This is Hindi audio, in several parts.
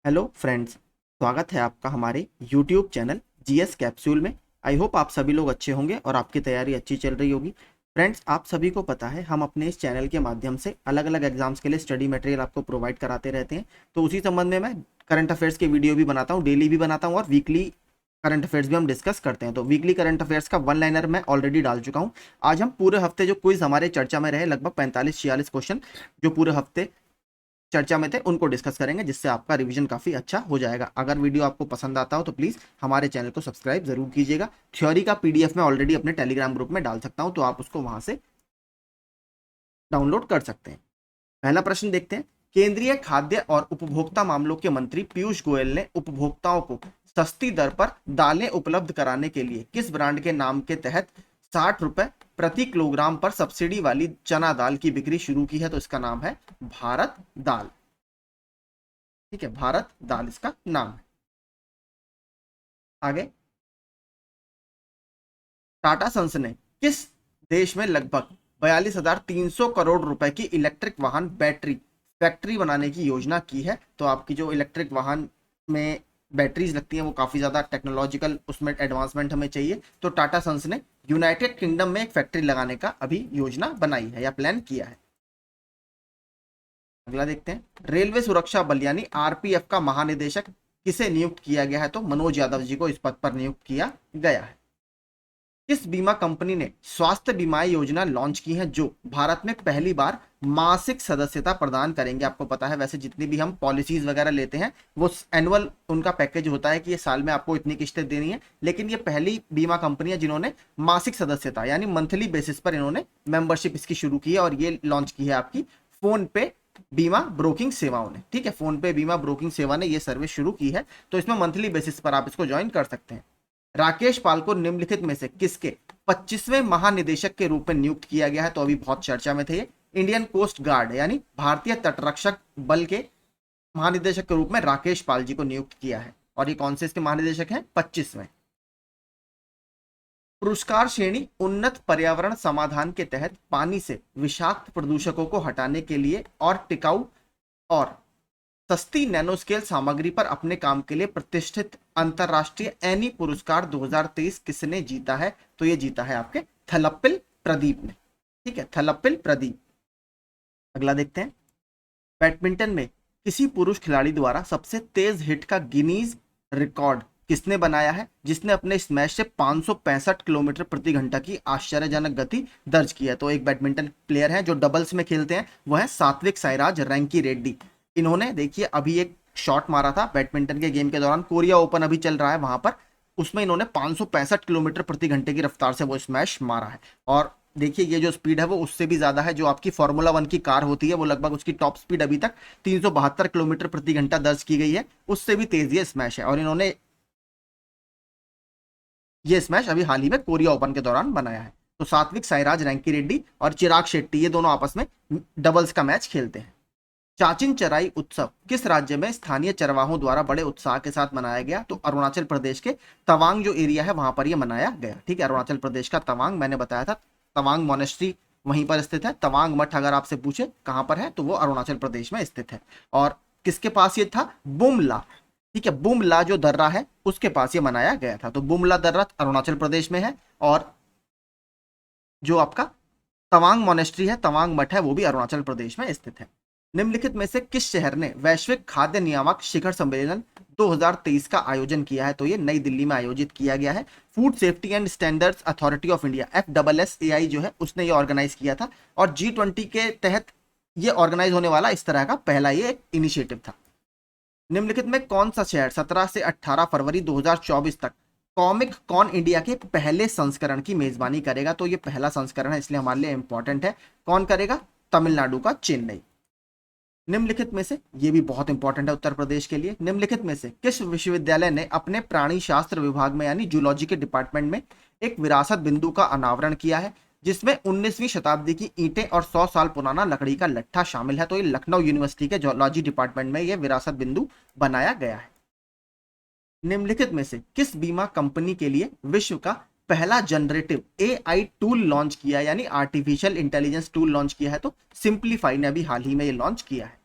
हेलो फ्रेंड्स, स्वागत है आपका हमारे यूट्यूब चैनल जीएस कैप्सूल में। आई होप आप सभी लोग अच्छे होंगे और आपकी तैयारी अच्छी चल रही होगी। फ्रेंड्स, आप सभी को पता है हम अपने इस चैनल के माध्यम से अलग अलग एग्जाम्स के लिए स्टडी मटेरियल आपको प्रोवाइड कराते रहते हैं। तो उसी संबंध में मैं करंट अफेयर्स के वीडियो भी बनाता हूँ, डेली भी बनाता हूँ और वीकली करंट अफेयर्स भी हम डिस्कस करते हैं। तो वीकली करंट अफेयर्स का वन लाइनर मैं ऑलरेडी डाल चुका हूँ। आज हम पूरे हफ्ते जो क्विज हमारे चर्चा में रहे, लगभग 45-46 क्वेश्चन जो पूरे हफ्ते चर्चा में थे, उनको डिस्कस करेंगे, जिससे आपका रिवीजन काफी अच्छा हो जाएगा। अगर वीडियो आपको पसंद आता हो तो प्लीज हमारे चैनल को सब्सक्राइब जरूर कीजिएगा। थ्योरी का पीडीएफ में ऑलरेडी अपने टेलीग्राम ग्रुप में डाल सकता हूं, तो आप उसको वहां से डाउनलोड कर सकते हैं। पहला प्रश्न देखते हैं। केंद्रीय खाद्य और उपभोक्ता मामलों के मंत्री पीयूष गोयल ने उपभोक्ताओं को सस्ती दर पर दालें उपलब्ध कराने के लिए किस ब्रांड के नाम के तहत 60 रुपए प्रति किलोग्राम पर सब्सिडी वाली चना दाल की बिक्री शुरू की है? तो इसका नाम है भारत दाल। ठीक है, भारत दाल इसका नाम है। आगे, टाटा सन्स ने किस देश में लगभग 42,300 करोड़ रुपए की इलेक्ट्रिक वाहन बैटरी फैक्ट्री बनाने की योजना की है? तो आपकी जो इलेक्ट्रिक वाहन में बैटरीज लगती हैं वो काफी ज्यादा टेक्नोलॉजिकल उसमें एडवांसमेंट हमें चाहिए, तो टाटा सन्स ने यूनाइटेड किंगडम में एक फैक्ट्री लगाने का अभी योजना बनाई है या प्लान किया है। अगला देखते हैं। रेलवे सुरक्षा बल यानी आरपीएफ का महानिदेशक किसे नियुक्त किया गया है? तो मनोज यादव जी को इस पद पर नियुक्त किया गया है। किस बीमा कंपनी ने स्वास्थ्य बीमा योजना लॉन्च की है जो भारत में पहली बार मासिक सदस्यता प्रदान करेंगे? आपको पता है वैसे जितनी भी हम पॉलिसीज वगैरह लेते हैं वो एनुअल उनका पैकेज होता है कि ये साल में आपको इतनी किस्तें देनी है, लेकिन ये पहली बीमा कंपनी है जिन्होंने मासिक सदस्यता यानी मंथली बेसिस पर इन्होंने मेंबरशिप इसकी शुरू की है, और ये लॉन्च की है आपकी फोन पे बीमा ब्रोकिंग सेवाओं ने। ठीक है, फोन पे बीमा ब्रोकिंग सेवा ने ये सर्विस शुरू की है, तो इसमें मंथली बेसिस पर आप इसको ज्वाइन कर सकते हैं। राकेश पाल को निम्नलिखित में से किसके 25वें महानिदेशक के रूप में नियुक्त किया गया है? तो अभी बहुत चर्चा में थे ये। इंडियन कोस्ट गार्ड यानी भारतीय तटरक्षक बल के महानिदेशक के रूप में राकेश पाल जी को नियुक्त किया है, और ये कौन से इसके महानिदेशक हैं? 25वें। पुरस्कार श्रेणी उन्नत पर्यावरण समाधान के तहत पानी से विषाक्त प्रदूषकों को हटाने के लिए और टिकाऊ और सस्ती नैनोस्केल सामग्री पर अपने काम के लिए प्रतिष्ठित अंतरराष्ट्रीय एनी पुरस्कार 2023 किसने जीता है? तो ये जीता है आपके थलप्पिल प्रदीप ने। ठीक है, थलप्पिल प्रदीप। अगला देखते हैं। बैडमिंटन में किसी पुरुष खिलाड़ी द्वारा सबसे तेज हिट का गिनीज रिकॉर्ड किसने बनाया है, जिसने अपने स्मैश से 565 किलोमीटर प्रति घंटा की आश्चर्यजनक गति दर्ज की है? तो एक बैडमिंटन प्लेयर है जो डबल्स में खेलते हैं, वो है सात्विक साईराज रैंकी रेड्डी। इन्होंने देखिए अभी एक शॉट मारा था बैडमिंटन के गेम के दौरान, कोरिया ओपन अभी चल रहा है वहां पर, उसमें इन्होंने 565 किलोमीटर प्रति घंटे की रफ्तार से वो स्मैश मारा है। और देखिए ये जो स्पीड है वो उससे भी ज्यादा है, जो आपकी फॉर्मूला 1 की कार होती है वो लगभग उसकी टॉप स्पीड अभी तक 372 किलोमीटर प्रति घंटा दर्ज की गई है, उससे भी तेज ये स्मैश है। और इन्होंने ये स्मैश अभी हाल ही में कोरिया ओपन के दौरान बनाया है। तो सात्विक साईराज रैंकी रेड्डी और चिराग शेट्टी ये दोनों आपस में डबल्स का मैच खेलते हैं। चाचिन चराई उत्सव किस राज्य में स्थानीय चरवाहों द्वारा बड़े उत्साह के साथ मनाया गया? तो अरुणाचल प्रदेश के तवांग जो एरिया है वहां पर यह मनाया गया। ठीक है, अरुणाचल प्रदेश का तवांग, मैंने बताया था तवांग मोनेस्ट्री वहीं पर स्थित है। तवांग मठ अगर आपसे पूछे कहां पर है तो वो अरुणाचल प्रदेश में स्थित है। और किसके पास ये था? बुमला। ठीक है, बुमला जो दर्रा है उसके पास ये मनाया गया था। तो बुमला दर्रा अरुणाचल प्रदेश में है, और जो आपका तवांग मोनेस्ट्री है, तवांग मठ है, वो भी अरुणाचल प्रदेश में स्थित है। निम्नलिखित में से किस शहर ने वैश्विक खाद्य नियामक शिखर सम्मेलन 2023 का आयोजन किया है? तो ये नई दिल्ली में आयोजित किया गया है। Food safety and standards authority of India FSSAI जो है उसने ये ऑर्गेनाइज किया था, और G20 के तहत ये ऑर्गेनाइज होने वाला इस तरह का पहला ये एक इनिशिएटिव था। निम्नलिखित में कौन सा शहर 17 से 18 फरवरी 2024 तक कॉमिक कॉन इंडिया के पहले संस्करण की मेजबानी करेगा? तो ये पहला संस्करण है इसलिए हमारे लिए इंपॉर्टेंट है। कौन करेगा? तमिलनाडु का चेन्नई। निम्नलिखित में से, ये भी बहुत इंपॉर्टेंट है उत्तर प्रदेश के लिए, निम्नलिखित में से किस विश्वविद्यालय ने अपने प्राणी शास्त्र विभाग में यानी जूलॉजी के डिपार्टमेंट में एक विरासत बिंदु का अनावरण किया है, जिसमें 19वीं शताब्दी की ईंटें और 100 साल पुराना लकड़ी का लट्ठा शामिल है? तो ये लखनऊ यूनिवर्सिटी के जूलॉजी डिपार्टमेंट में यह विरासत बिंदु बनाया गया है। निम्नलिखित में से किस बीमा कंपनी के लिए विश्व का पहला जनरेटिव AI टूल लॉन्च किया यानी आर्टिफिशियल इंटेलिजेंस टूल लॉन्च किया है? तो सिंप्लीफाई ने अभी हाल ही में ये लॉन्च किया है।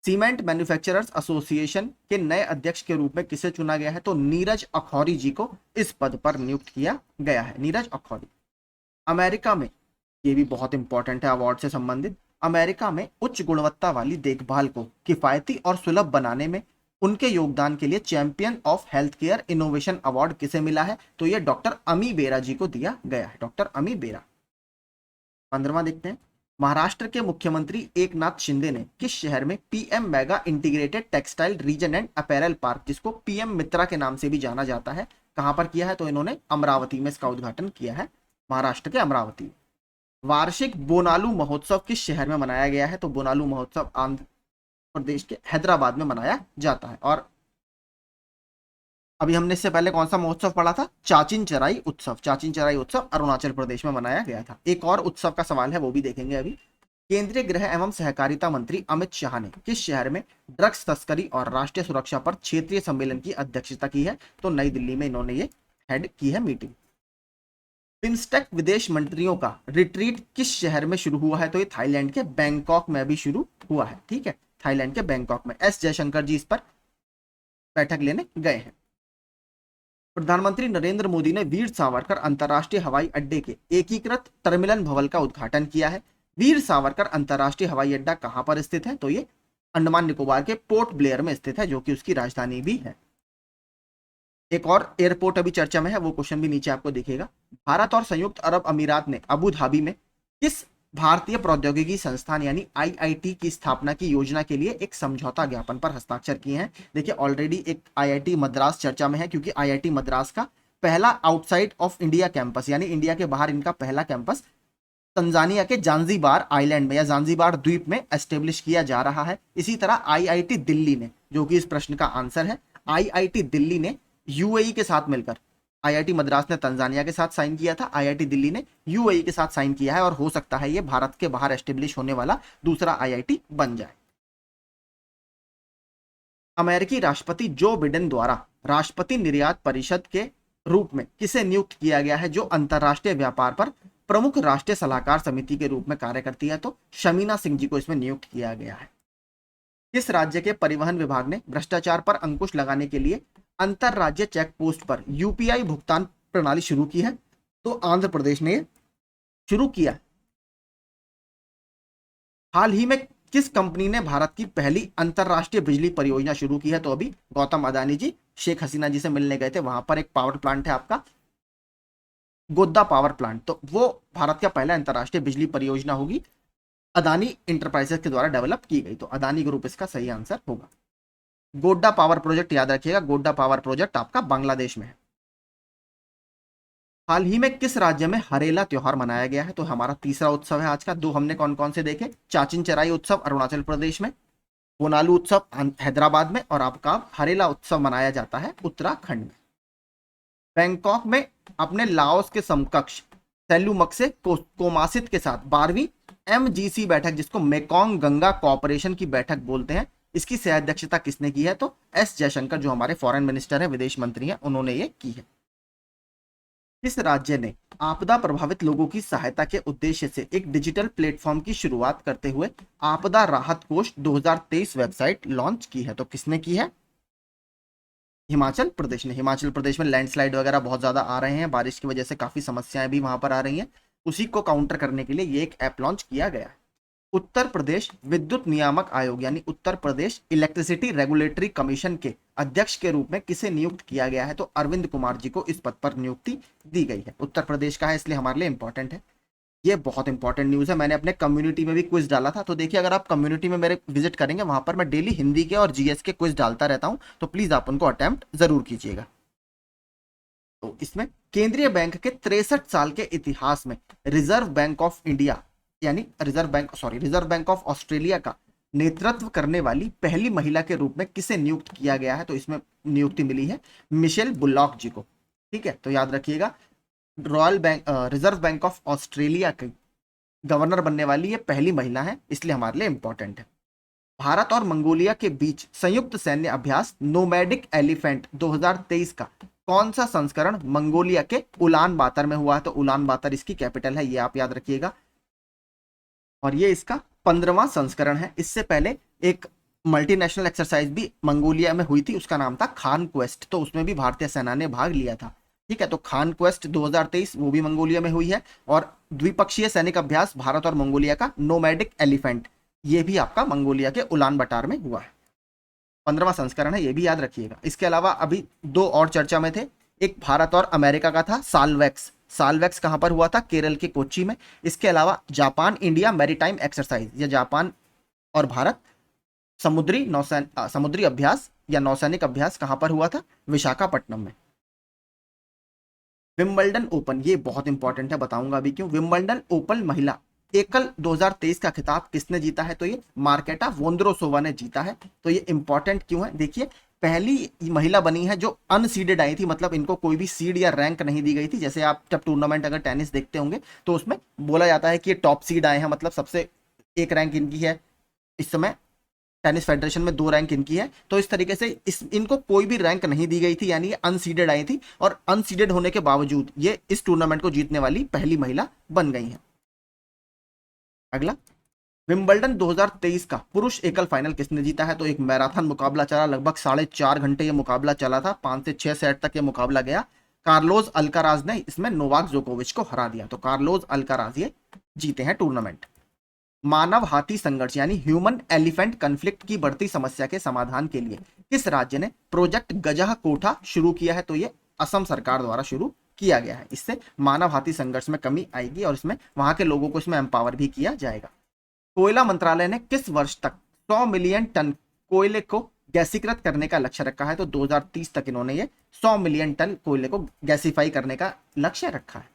सीमेंट मैन्युफैक्चरर्स एसोसिएशन के नए अध्यक्ष के रूप में किसे चुना गया है? तो नीरज अखौरी जी को इस पद पर नियुक्त किया गया है, नीरज अखौरी। अमेरिका में, ये भी बहुत इंपॉर्टेंट है अवार्ड से संबंधित, अमेरिका में उच्च गुणवत्ता वाली देखभाल को किफायती और सुलभ बनाने में उनके योगदान के लिए champion of health care innovation award किसे मिला है? तो ये डॉक्टर अमी बेरा जी को दिया गया है, डॉक्टर अमी बेरा। 15वां देखते हैं। महाराष्ट्र के मुख्यमंत्री एकनाथ शिंदे ने किस शहर में PM mega integrated textile reason and apparel park, जिसको पीएम मित्रा के नाम से भी जाना जाता है, कहां पर किया है? तो इन्होंने अमरावती में इसका उद्घाटन किया है, महाराष्ट्र के अमरावती। वार्षिक बोनालू महोत्सव किस शहर में मनाया गया है? तो बोनालू महोत्सव आंध्र प्रदेश के हैदराबाद में मनाया जाता है। और अभी हमने इससे पहले कौन सा महोत्सव पढ़ा था? चाचिन चराई उत्सव। चाचिन चराई उत्सव अरुणाचल प्रदेश में मनाया गया था। एक और उत्सव का सवाल है, वो भी देखेंगे अभी। केंद्रीय गृह एवं सहकारिता मंत्री अमित शाह ने किस शहर में ड्रग्स तस्करी और राष्ट्रीय सुरक्षा पर क्षेत्रीय सम्मेलन की अध्यक्षता की है? तो नई दिल्ली में इन्होंने ये हेड की है मीटिंग। बिम्स्टेक विदेश मंत्रियों का रिट्रीट किस शहर में शुरू हुआ है? तो ये थाईलैंड के बैंकॉक में भी शुरू हुआ है, ठीक है, थाईलैंड के बैंकॉक में। एस जयशंकर जी इस पर बैठक लेने गए हैं। प्रधानमंत्री नरेंद्र मोदी ने वीर सावरकर अंतर्राष्ट्रीय हवाई अड्डे के एकीकृत टर्मिनल भवन का उद्घाटन किया है। वीर सावरकर अंतर्राष्ट्रीय हवाई अड्डा कहां पर स्थित है? तो ये अंडमान निकोबार के पोर्ट ब्लेयर में स्थित है, जो कि उसकी राजधानी भी है। एक और एयरपोर्ट अभी चर्चा में है, वो क्वेश्चन भी नीचे आपको दिखेगा। भारत और संयुक्त अरब अमीरात ने अबू धाबी में किस भारतीय प्रौद्योगिकी संस्थान यानी आईआईटी की स्थापना की योजना के लिए एक समझौता ज्ञापन पर हस्ताक्षर किए हैं? देखिए ऑलरेडी एक आईआईटी मद्रास चर्चा में है, क्योंकि आईआईटी मद्रास का पहला आउटसाइड ऑफ इंडिया कैंपस यानी इंडिया के बाहर इनका पहला कैंपस तंजानिया के जांजीबार आइलैंड में या जांजीबार द्वीप में एस्टेब्लिश किया जा रहा है। इसी तरह आईआईटी दिल्ली ने, जो कि इस प्रश्न का आंसर है, आईआईटी दिल्ली ने यूएई के साथ मिलकर, आईआईटी मद्रास ने तंजानिया के साथ साइन किया था, आईआईटी दिल्ली ने यूएई के साथ साइन किया है, और हो सकता है ये भारत के बाहर एस्टेब्लिश होने वाला दूसरा आईआईटी बन जाए। अमेरिकी राष्ट्रपति जो बिडेन द्वारा राष्ट्रपति निर्यात परिषद के रूप में किसे नियुक्त किया गया है, जो अंतरराष्ट्रीय व्यापार पर प्रमुख राष्ट्रीय सलाहकार समिति के रूप में कार्य करती है? तो शमीना सिंह जी को इसमें नियुक्त किया गया है। किस राज्य के परिवहन विभाग ने भ्रष्टाचार पर अंकुश लगाने के लिए अंतर राज्य चेक पोस्ट पर यूपीआई भुगतान प्रणाली शुरू की है? तो आंध्र प्रदेश ने शुरू किया। हाल ही में किस कंपनी ने भारत की पहली अंतरराष्ट्रीय बिजली परियोजना शुरू की है? तो अभी गौतम अदानी जी शेख हसीना जी से मिलने गए थे, वहां पर एक पावर प्लांट है आपका गोद्दा पावर प्लांट, तो वो भारत का पहला अंतरराष्ट्रीय बिजली परियोजना होगी, अदानी इंटरप्राइजेस के द्वारा डेवलप की गई। तो अदानी ग्रुप इसका सही आंसर होगा। गोड्डा पावर प्रोजेक्ट याद रखिएगा, गोड्डा पावर प्रोजेक्ट आपका बांग्लादेश में है। हाल ही में किस राज्य में हरेला त्योहार मनाया गया है? तो हमारा तीसरा उत्सव है आज का। दो हमने कौन कौन से देखे? चाचिन चराई उत्सव अरुणाचल प्रदेश में, बोनालू उत्सव हैदराबाद में, और आपका हरेला उत्सव मनाया जाता है उत्तराखंड में। बैंकॉक में अपने लाओस के समकक्ष सेलुमक्से कोमासित के साथ 12वीं एमजीसी बैठक, जिसको मेकोंग गंगा कोऑपरेशन की बैठक बोलते हैं, इसकी सह अध्यक्षता किसने की है? तो एस जयशंकर, जो हमारे फॉरेन मिनिस्टर हैं, विदेश मंत्री हैं, उन्होंने ये की है। किस राज्य ने आपदा प्रभावित लोगों की सहायता के उद्देश्य से एक डिजिटल प्लेटफॉर्म की शुरुआत करते हुए आपदा राहत कोष 2023 वेबसाइट लॉन्च की है? तो किसने की है? हिमाचल प्रदेश ने। हिमाचल प्रदेश में लैंडस्लाइड वगैरह बहुत ज्यादा आ रहे हैं, बारिश की वजह से काफी समस्याएं भी वहां पर आ रही हैं, उसी को काउंटर करने के लिए ये एक ऐप लॉन्च किया गया है। उत्तर प्रदेश विद्युत नियामक आयोग यानी Uttar Pradesh electricity regulatory commission के अध्यक्ष के रूप में किसे नियुक्त किया गया है? तो अरविंद कुमार जी को इस पद पर नियुक्ति दी गई है। उत्तर प्रदेश का है, इसलिए हमारे लिए इंपॉर्टेंट है। ये बहुत इंपॉर्टेंट न्यूज है। मैंने अपने कम्युनिटी में भी क्विज डाला था, तो देखिए अगर आप कम्युनिटी में मेरे विजिट करेंगे, वहां पर मैं डेली हिंदी के और जीएस के क्विज डालता रहता हूं, तो प्लीज आप उनको अटेम्प्ट जरूर कीजिएगा। तो इसमें केंद्रीय बैंक के 63 साल के इतिहास में रिजर्व बैंक ऑफ इंडिया यानी रिजर्व बैंक ऑफ ऑस्ट्रेलिया का नेतृत्व करने वाली पहली महिला के रूप में किसे नियुक्त किया गया है? तो इसमें नियुक्ति मिली है मिशेल बुलॉक जी को। ठीक है, तो याद रखिएगा, रिजर्व बैंक ऑफ ऑस्ट्रेलिया के गवर्नर बनने वाली ये पहली महिला है, इसलिए हमारे लिए इंपॉर्टेंट है। भारत और मंगोलिया के बीच संयुक्त सैन्य अभ्यास नोमैडिक एलिफेंट 2023 का कौन सा संस्करण मंगोलिया के उलान बातर में हुआ है? तो उलान बातर इसकी कैपिटल है, ये आप याद रखिएगा, और ये इसका 15वां संस्करण है। इससे पहले एक मल्टीनेशनल एक्सरसाइज भी मंगोलिया में हुई थी, उसका नाम था खान क्वेस्ट, तो उसमें भी भारतीय सेना ने भाग लिया था। ठीक है, तो खान क्वेस्ट 2023 वो भी मंगोलिया में हुई है। और द्विपक्षीय सैनिक अभ्यास भारत और मंगोलिया का नोमैडिक एलिफेंट, ये भी आपका मंगोलिया के उलान बटार में हुआ है। 15वां संस्करण है, ये भी याद रखिएगा। इसके अलावा अभी दो और चर्चा में थे, एक भारत और अमेरिका का था सालवेक्स। सालवेक्स कहां पर हुआ था? केरल के कोच्चि में। इसके अलावा जापान इंडिया मैरीटाइम एक्सरसाइज, या जापान और भारत समुद्री अभ्यास या नौसैनिक अभ्यास कहां पर हुआ था? विशाखापट्टनम में। विंबलडन ओपन, ये बहुत इंपॉर्टेंट है, बताऊंगा अभी क्यों। विंबलडन ओपन महिला एकल 2023 का खिताब किसने जीता है? तो ये मार्केटा वोंद्रोसोवा ने जीता है। तो ये इंपॉर्टेंट क्यों है? देखिए, पहली महिला बनी है जो अनसीडेड आई थी, मतलब इनको कोई भी सीड या रैंक नहीं दी गई थी। जैसे आप जब टूर्नामेंट अगर टेनिस देखते होंगे तो उसमें बोला जाता है कि ये टॉप सीड आए हैं, मतलब सबसे एक रैंक इनकी है। इस समय टेनिस फेडरेशन में 2 रैंक इनकी है। तो इस तरीके से इनको कोई भी रैंक नहीं दी गई थी, यानी ये अनसीडेड आई थी, और अनसीडेड होने के बावजूद ये इस टूर्नामेंट को जीतने वाली पहली महिला बन गई हैं। अगला, विंबलडन 2023 का पुरुष एकल फाइनल किसने जीता है? तो एक मैराथन मुकाबला चला, लगभग 4.5 घंटे ये मुकाबला चला था, 5 से 6 सेट तक ये मुकाबला गया। कार्लोस अल्काराज ने इसमें नोवाक जोकोविच को हरा दिया, तो कार्लोस अल्काराज ये जीते हैं टूर्नामेंट। मानव हाथी संघर्ष यानी ह्यूमन एलिफेंट कन्फ्लिक्ट की बढ़ती समस्या के समाधान के लिए किस राज्य ने प्रोजेक्ट गजह कोठा शुरू किया है? तो ये असम सरकार द्वारा शुरू किया गया है। इससे मानव हाथी संघर्ष में कमी आएगी और इसमें वहां के लोगों को इसमें एम्पावर भी किया जाएगा। कोयला मंत्रालय ने किस वर्ष तक 100 मिलियन टन कोयले को गैसीकृत करने का लक्ष्य रखा है? तो 2030 तक इन्होंने ये 100 मिलियन टन कोयले को गैसीफाई करने का लक्ष्य रखा है।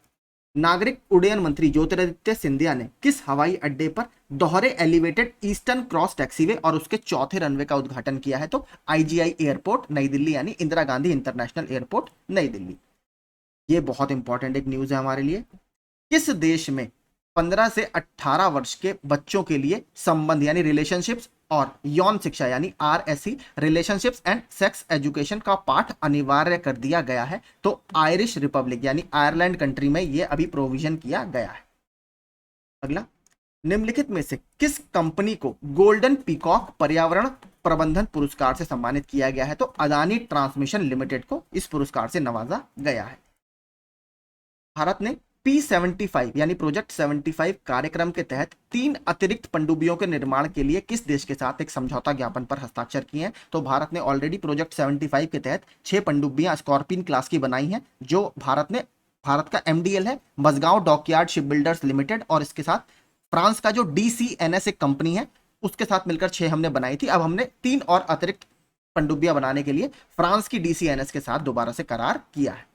नागरिक उड्डयन मंत्री ज्योतिरादित्य सिंधिया ने किस हवाई अड्डे पर दोहरे एलिवेटेड ईस्टर्न क्रॉस टैक्सीवे और उसके चौथे रनवे का उद्घाटन किया है? तो आईजीआई एयरपोर्ट नई दिल्ली, यानी इंदिरा गांधी इंटरनेशनल एयरपोर्ट नई दिल्ली। ये बहुत इंपॉर्टेंट एक न्यूज है हमारे लिए। किस देश में 15 से 18 वर्ष के बच्चों के लिए संबंध यानी रिलेशनशिप्स और यौन शिक्षा यानी RSC, relationships and sex education का पाठ अनिवार्य कर दिया गया है? तो आयरिश रिपब्लिक यानी आयरलैंड कंट्री में यह अभी प्रोविजन किया गया है। अगला, निम्नलिखित में से किस कंपनी को गोल्डन पीकॉक पर्यावरण प्रबंधन पुरस्कार से सम्मानित किया गया है? तो अदानी ट्रांसमिशन लिमिटेड को इस पुरस्कार से नवाजा गया है। भारत ने P75 यानी प्रोजेक्ट 75 कार्यक्रम के तहत 3 अतिरिक्त पनडुब्बियों के निर्माण के लिए किस देश के साथ एक समझौता ज्ञापन पर हस्ताक्षर किए हैं? तो भारत ने ऑलरेडी प्रोजेक्ट 75 के तहत 6 पनडुब्बियां स्कॉर्पियन क्लास की बनाई हैं, जो भारत का MDL है, Mazagon dockyard ship builders limited, और इसके साथ फ्रांस का जो DCNS एक कंपनी है उसके साथ मिलकर 6 हमने बनाई थी। अब हमने 3 और अतिरिक्त पनडुब्बियां बनाने के लिए फ्रांस की DCNS के साथ दोबारा से करार किया है।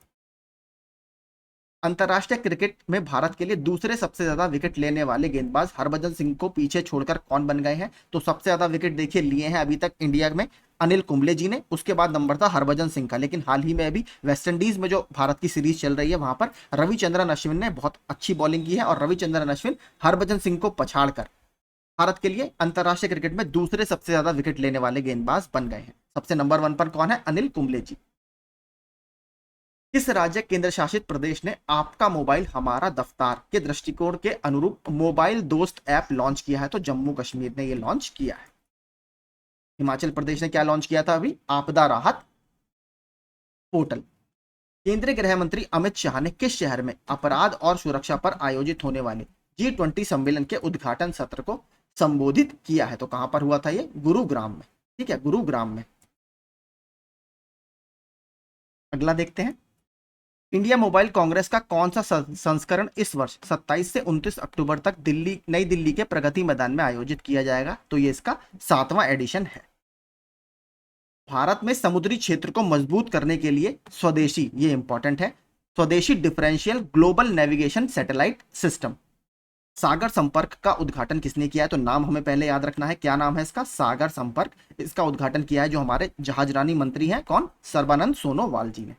अंतरराष्ट्रीय क्रिकेट में भारत के लिए दूसरे सबसे ज्यादा विकेट लेने वाले गेंदबाज हरभजन सिंह को पीछे छोड़कर कौन बन गए हैं? तो सबसे ज्यादा विकेट देखिए लिए हैं अभी तक इंडिया में अनिल कुंबले जी ने, उसके बाद नंबर था हरभजन सिंह का। लेकिन हाल ही में अभी वेस्टइंडीज में जो भारत की सीरीज चल रही है वहां पर रविचंद्रन अश्विन ने बहुत अच्छी बॉलिंग की है, और रविचंद्रन अश्विन हरभजन सिंह को पछाड़कर भारत के लिए अंतरराष्ट्रीय क्रिकेट में दूसरे सबसे ज्यादा विकेट लेने वाले गेंदबाज बन गए हैं। सबसे नंबर 1 पर कौन है? अनिल कुंबले जी। किस राज्य केंद्र शासित प्रदेश ने आपका मोबाइल हमारा दफ्तार के दृष्टिकोण के अनुरूप मोबाइल दोस्त ऐप लॉन्च किया है? तो जम्मू कश्मीर ने यह लॉन्च किया है। हिमाचल प्रदेश ने क्या लॉन्च किया था? अभी आपदा राहत पोर्टल। केंद्रीय गृह मंत्री अमित शाह ने किस शहर में अपराध और सुरक्षा पर आयोजित होने वाले G20 सम्मेलन के उद्घाटन सत्र को संबोधित किया है? तो कहां पर हुआ था ये? गुरुग्राम में। ठीक है, गुरुग्राम में। अगला देखते हैं, इंडिया मोबाइल कांग्रेस का कौन सा संस्करण इस वर्ष 27 से 29 अक्टूबर तक नई दिल्ली के प्रगति मैदान में आयोजित किया जाएगा? तो ये इसका 7वां एडिशन है। भारत में समुद्री क्षेत्र को मजबूत करने के लिए स्वदेशी, ये इंपॉर्टेंट है, swadeshi differential global navigation satellite system Sagar Sampark का उद्घाटन किसने किया है? तो नाम हमें पहले याद रखना है, क्या नाम है इसका? सागर संपर्क। इसका उद्घाटन किया है जो हमारे जहाजरानी मंत्री हैं, कौन? सर्बानंद सोनोवाल जी ने।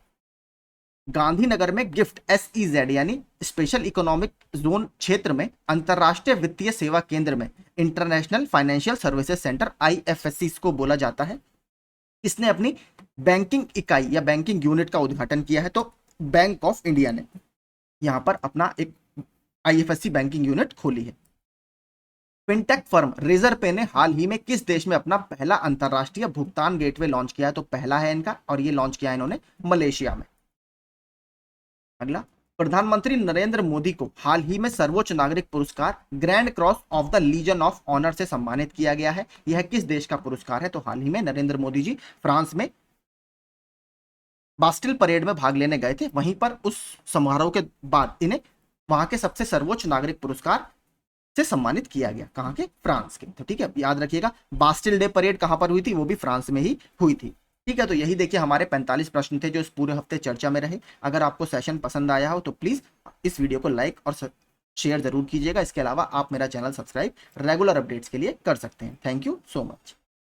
गांधीनगर में गिफ्ट SEZ यानी स्पेशल इकोनॉमिक जोन क्षेत्र में अंतरराष्ट्रीय वित्तीय सेवा केंद्र में international financial services centre IFSC को बोला जाता है। इसने अपनी बैंकिंग इकाई या बैंकिंग यूनिट का उद्घाटन किया है। तो बैंक ऑफ इंडिया ने यहां पर अपना एक IFSC बैंकिंग यूनिट खोली है। फिनटेक फर्म रेजर पे ने हाल ही में किस देश में अपना पहला अंतरराष्ट्रीय भुगतान गेटवे लॉन्च किया है? तो पहला है इनका, और ये लॉन्च किया है इन्होंने मलेशिया में। अगला, प्रधानमंत्री नरेंद्र मोदी को हाल ही में सर्वोच्च नागरिक पुरस्कार grand cross of the legion of honour से सम्मानित किया गया है। यह किस देश का पुरस्कार है? तो हाल ही में नरेंद्र मोदी जी फ्रांस में बास्टिल परेड में भाग लेने गए थे, वहीं पर उस समारोह के बाद इन्हें वहां के सबसे सर्वोच्च नागरिक पुरस्कार से सम्मानित किया गया। कहां के? फ्रांस के। तो ठीक है, याद रखिएगा बास्टिल डे परेड कहां पर हुई थी? वो भी फ्रांस में ही हुई थी। ठीक है, तो यही देखिए हमारे 45 प्रश्न थे जो इस पूरे हफ्ते चर्चा में रहे। अगर आपको सेशन पसंद आया हो तो प्लीज इस वीडियो को लाइक और शेयर जरूर कीजिएगा। इसके अलावा आप मेरा चैनल सब्सक्राइब रेगुलर अपडेट्स के लिए कर सकते हैं। Thank you so much.